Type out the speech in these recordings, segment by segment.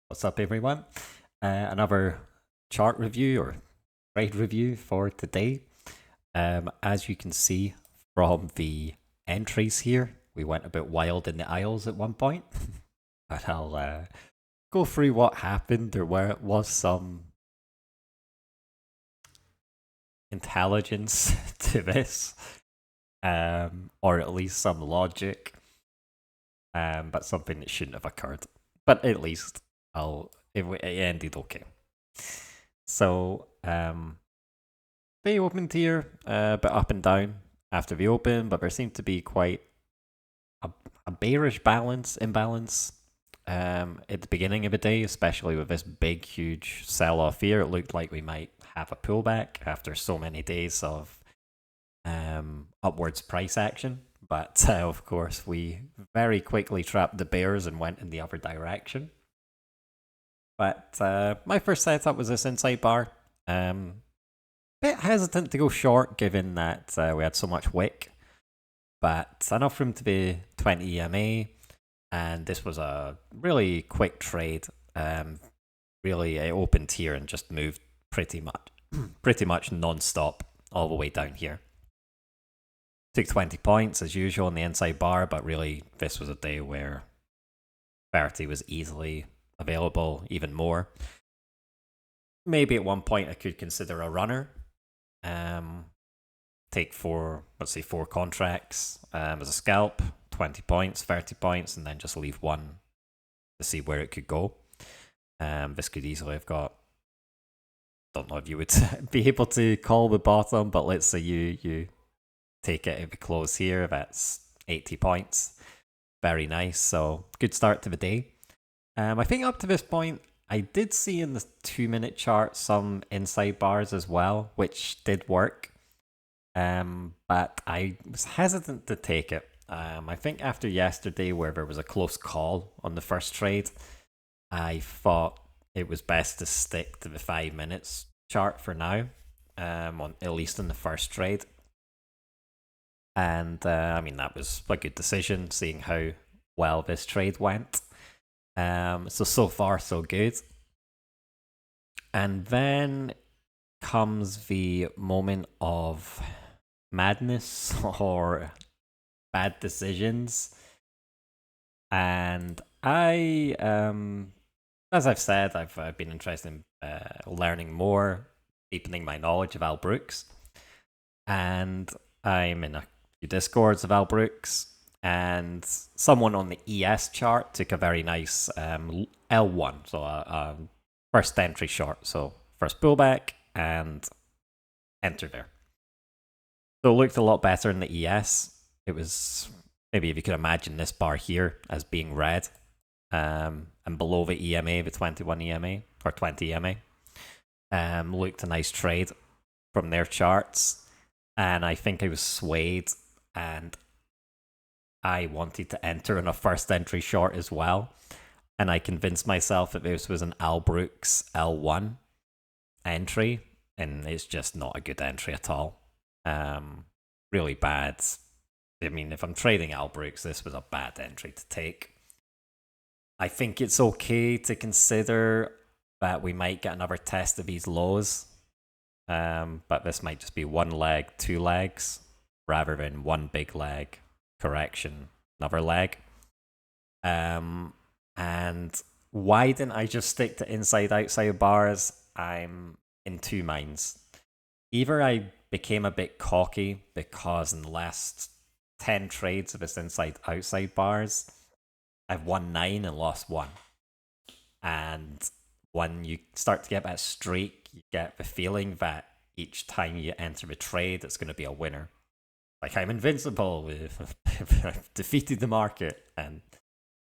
What's up, everyone? Another chart review or trade review for today. As you can see from the entries here, we went a bit wild in the aisles at one point, but I'll go through what happened. There was some intelligence to this, or at least some logic, but something that shouldn't have occurred. But at least it ended okay. So they opened here, but up and down after the open, but there seemed to be quite a bearish imbalance at the beginning of the day, especially with this big, huge sell off here. It looked like we might have a pullback after so many days of upwards price action. But of course, we very quickly trapped the bears and went in the other direction. But my first setup was this inside bar. Bit hesitant to go short given that we had so much wick, but enough room to be 20 EMA, and this was a really quick trade. Really, it opened here and just moved pretty much non-stop all the way down here. Took 20 points as usual in the inside bar, but really this was a day where 30 was easily available, even more. Maybe at one point I could consider a runner. Take four contracts as a scalp, 20 points, 30 points, and then just leave one to see where it could go. This could easily have got, don't know if you would be able to call the bottom, but let's say you take it at the close here, that's 80 points. Very nice, so good start to the day. I think up to this point, I did see in the 2-minute chart some inside bars as well, which did work. But I was hesitant to take it. I think after yesterday, where there was a close call on the first trade, I thought it was best to stick to the 5 minutes chart for now, on at least in the first trade. And I mean, that was a good decision, seeing how well this trade went. So far, so good. And then comes the moment of madness or bad decisions. And as I've said, I've been interested in learning more, deepening my knowledge of Al Brooks. And I'm in a few discords of Al Brooks, and someone on the ES chart took a very nice L1, so a first entry short, so first pullback and enter there. So it looked a lot better in the ES. It was, maybe if you could imagine this bar here as being red, and below the EMA, the 21 EMA or 20 EMA, looked a nice trade from their charts. And I think I was swayed, and I wanted to enter in a first entry short as well. And I convinced myself that this was an Al Brooks L1 entry, and it's just not a good entry at all. Really bad. I mean, if I'm trading Al Brooks, this was a bad entry to take. I think it's okay to consider that we might get another test of these lows, but this might just be one leg, 2 legs, rather than one big leg, correction, another leg. And why didn't I just stick to inside-outside bars? I'm in two minds. Either I became a bit cocky because in the last 10 trades of this inside-outside bars, I've won 9 and lost 1. And when you start to get that streak, you get the feeling that each time you enter a trade, it's going to be a winner. Like, I'm invincible, I've defeated the market. And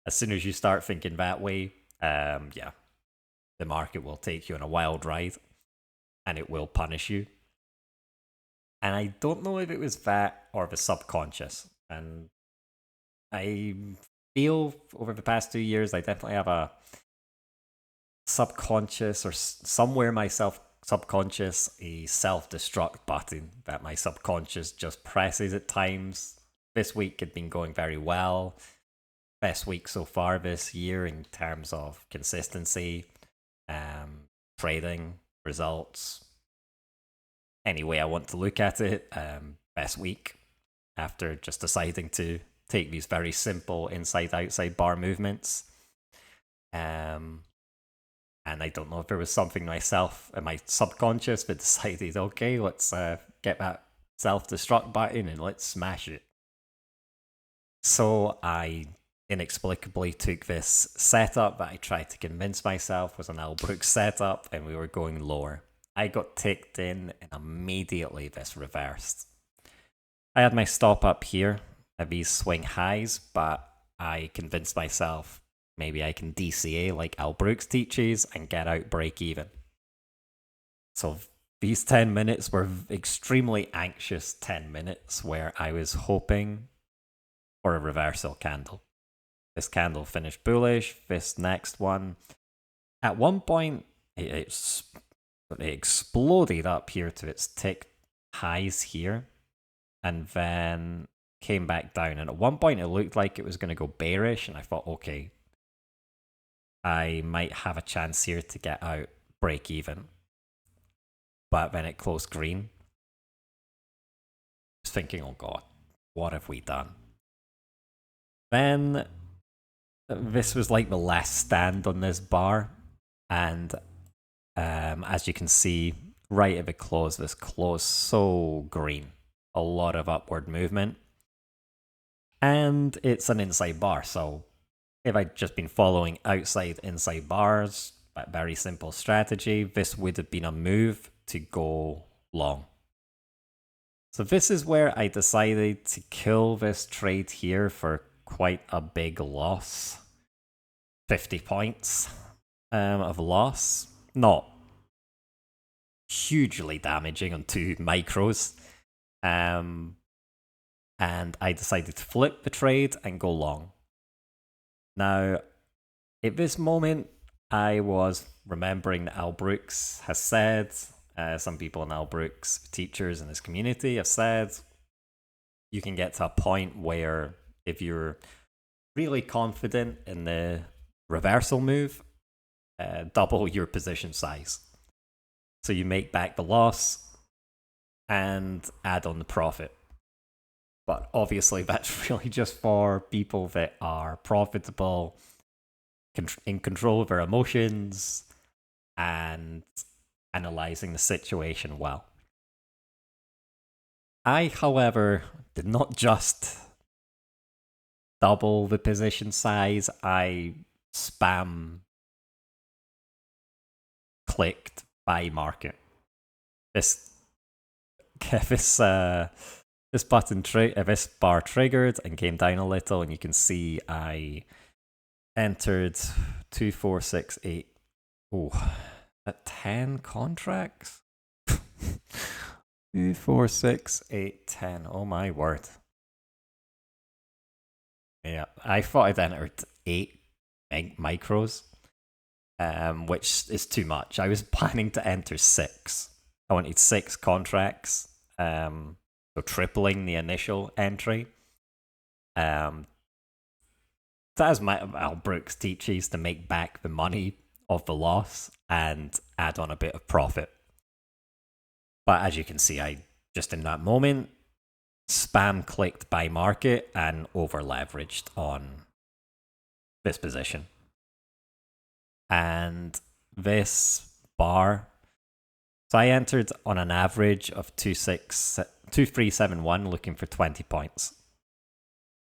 as soon as you start thinking that way, the market will take you on a wild ride and it will punish you. And I don't know if it was that or the subconscious. And I feel over the past 2 years, I definitely have a subconscious, or somewhere my subconscious, a self-destruct button that my subconscious just presses at times. This week had been going very well. best week so far this year in terms of consistency, trading, results. Any way I want to look at it, best week after just deciding to take these very simple inside-outside bar movements. And I don't know if there was something myself in my subconscious that decided, okay, let's get that self-destruct button and let's smash it. So I inexplicably took this setup that I tried to convince myself was an Al Brooks setup, and we were going lower. I got ticked in, and immediately this reversed. I had my stop up here at these swing highs, but I convinced myself maybe I can DCA like Al Brooks teaches and get out break even. So these 10 minutes were extremely anxious 10 minutes where I was hoping for a reversal candle. This candle finished bullish. This next one, at one point, it exploded up here to its tick highs here, and then came back down. And at one point, it looked like it was going to go bearish, and I thought, okay, I might have a chance here to get out break even. But then it closed green. I was thinking, oh god, what have we done? Then this was like the last stand on this bar, and as you can see, right at the close, this closed so green. A lot of upward movement. And it's an inside bar, so if I'd just been following outside inside bars, that very simple strategy, this would have been a move to go long. So this is where I decided to kill this trade here for quite a big loss. 50 points of loss. Not hugely damaging on 2 micros. And I decided to flip the trade and go long. Now, at this moment, I was remembering that Al Brooks has said, some people in Al Brooks, teachers in his community, have said, you can get to a point where if you're really confident in the reversal move, double your position size. So you make back the loss and add on the profit. But obviously that's really just for people that are profitable, in control of their emotions, and analyzing the situation well. I, however, did not just double the position size, I spam clicked buy market. This button, this bar triggered and came down a little, and you can see I entered 2, 4, 6, 8. Oh, at 10 contracts? 2, 4, 6, 8, 10. Oh my word. Yeah, I thought I'd entered 8 micros, which is too much. I was planning to enter 6. I wanted 6 contracts, so tripling the initial entry. That is my Al Brooks teaches, to make back the money of the loss and add on a bit of profit. But as you can see, I just in that moment spam clicked buy market and over leveraged on this position. And this bar, so I entered on an average of 2371 looking for 20 points.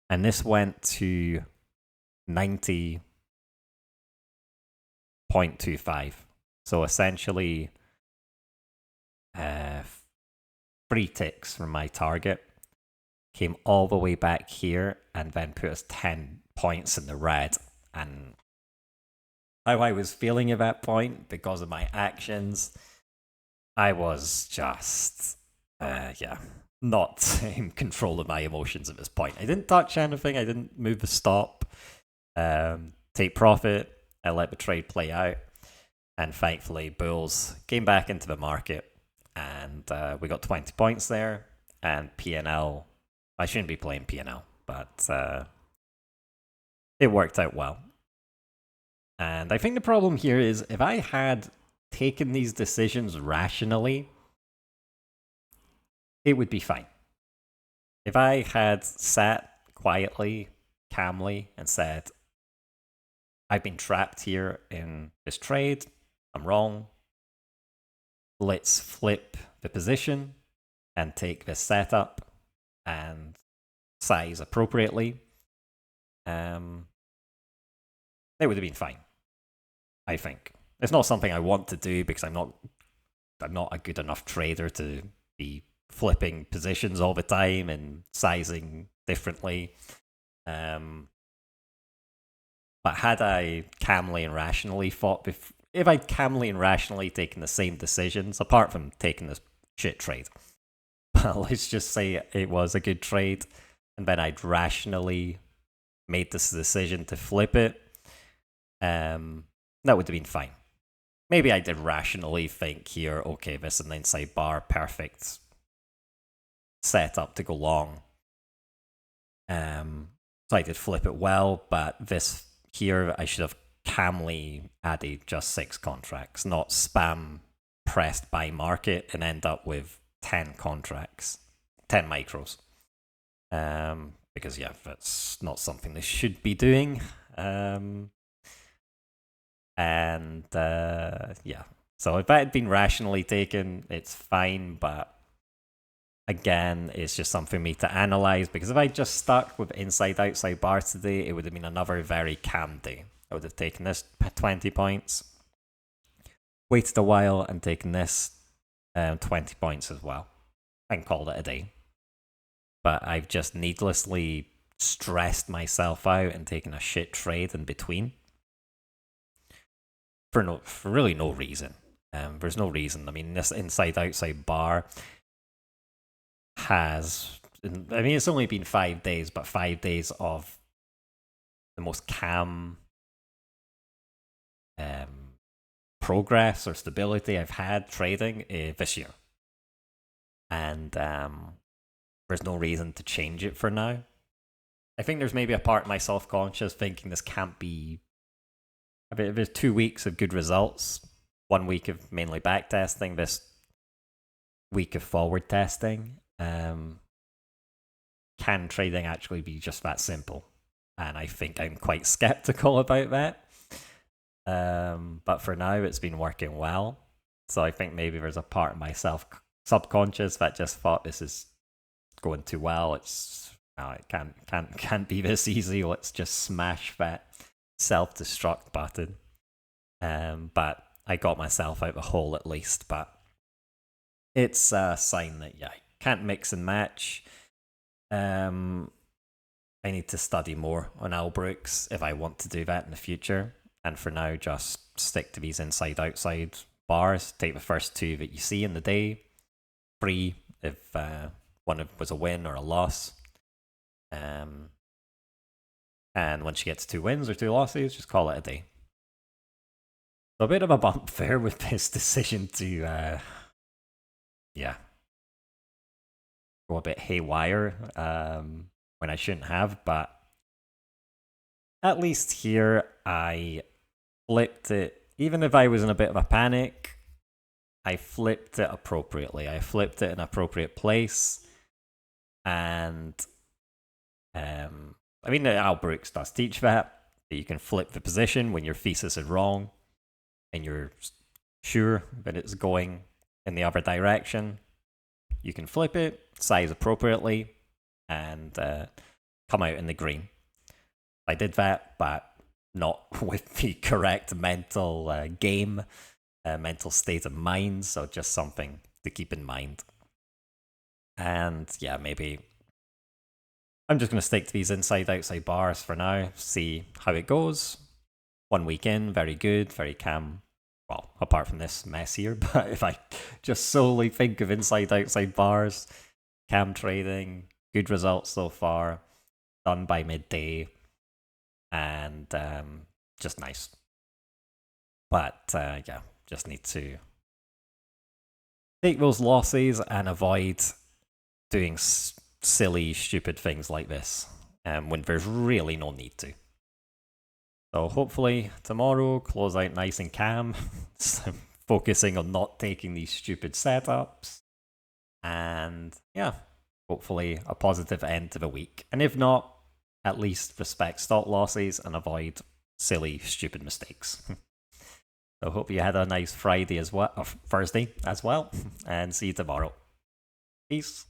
And this went to 90.25. So essentially 3 ticks from my target. Came all the way back here and then put us 10 points in the red. And how I was feeling at that point because of my actions, I was just, not in control of my emotions at this point. I didn't touch anything. I didn't move the stop, take profit. I let the trade play out. And thankfully, bulls came back into the market. And we got 20 points there. And P&L, I shouldn't be playing P&L, but it worked out well. And I think the problem here is if I had taken these decisions rationally, it would be fine. If I had sat quietly, calmly, and said, I've been trapped here in this trade, I'm wrong, let's flip the position and take this setup and size appropriately, it would have been fine, I think. It's not something I want to do because I'm not a good enough trader to be flipping positions all the time and sizing differently. But had I calmly and rationally if I'd calmly and rationally taken the same decisions, apart from taking this shit trade, but let's just say it was a good trade, and then I'd rationally made this decision to flip it, that would have been fine. Maybe I did rationally think here, okay, this is an inside bar, perfect setup to go long. So I did flip it well, but this here I should have calmly added just 6 contracts, not spam pressed buy market and end up with 10 contracts, 10 micros. Because yeah, that's not something they should be doing. Yeah, so if that had been rationally taken, it's fine, but again, it's just something for me to analyze, because if I just stuck with inside outside bar today, it would have been another very calm day. I would have taken this 20 points, waited a while, and taken this 20 points as well, and called it a day. But I've just needlessly stressed myself out and taken a shit trade in between for really no reason. There's no reason. I mean, this inside outside bar has, I mean, it's only been 5 days, but 5 days of the most calm progress or stability I've had trading this year. And there's no reason to change it for now. I think there's maybe a part of my self-conscious thinking this can't be. I mean, there's 2 weeks of good results, 1 week of mainly back testing, this week of forward testing. Can trading actually be just that simple? And I think I'm quite skeptical about that. But for now, it's been working well. So I think maybe there's a part of my subconscious that just thought this is going too well. It can't be this easy. Let's just smash that self-destruct button. But I got myself out the hole at least. But it's a sign that I can't mix and match. I need to study more on Albrooks if I want to do that in the future. And for now, just stick to these inside-outside bars. Take the first 2 that you see in the day. 3 if one was a win or a loss. And once you get to 2 wins or 2 losses, just call it a day. So a bit of a bump there with this decision to, go a bit haywire when I shouldn't have, but at least here I flipped it. Even if I was in a bit of a panic, I flipped it appropriately. I flipped it in an appropriate place. And I mean, Al Brooks does teach that you can flip the position when your thesis is wrong and you're sure that it's going in the other direction. You can flip it, size appropriately, and come out in the green. I did that, but not with the correct mental mental state of mind, so just something to keep in mind. And yeah, maybe I'm just going to stick to these inside-outside bars for now, see how it goes. 1 week in, very good, very calm. Well, apart from this mess here, but if I just solely think of inside-outside bars, calm trading, good results so far, done by midday, and just nice. But yeah, just need to take those losses and avoid doing silly, stupid things like this when there's really no need to. So hopefully tomorrow, close out nice and calm, focusing on not taking these stupid setups. And yeah, hopefully a positive end to the week. And if not, at least respect stop losses and avoid silly, stupid mistakes. So hope you had a nice Friday as well, or Thursday as well, and see you tomorrow. Peace.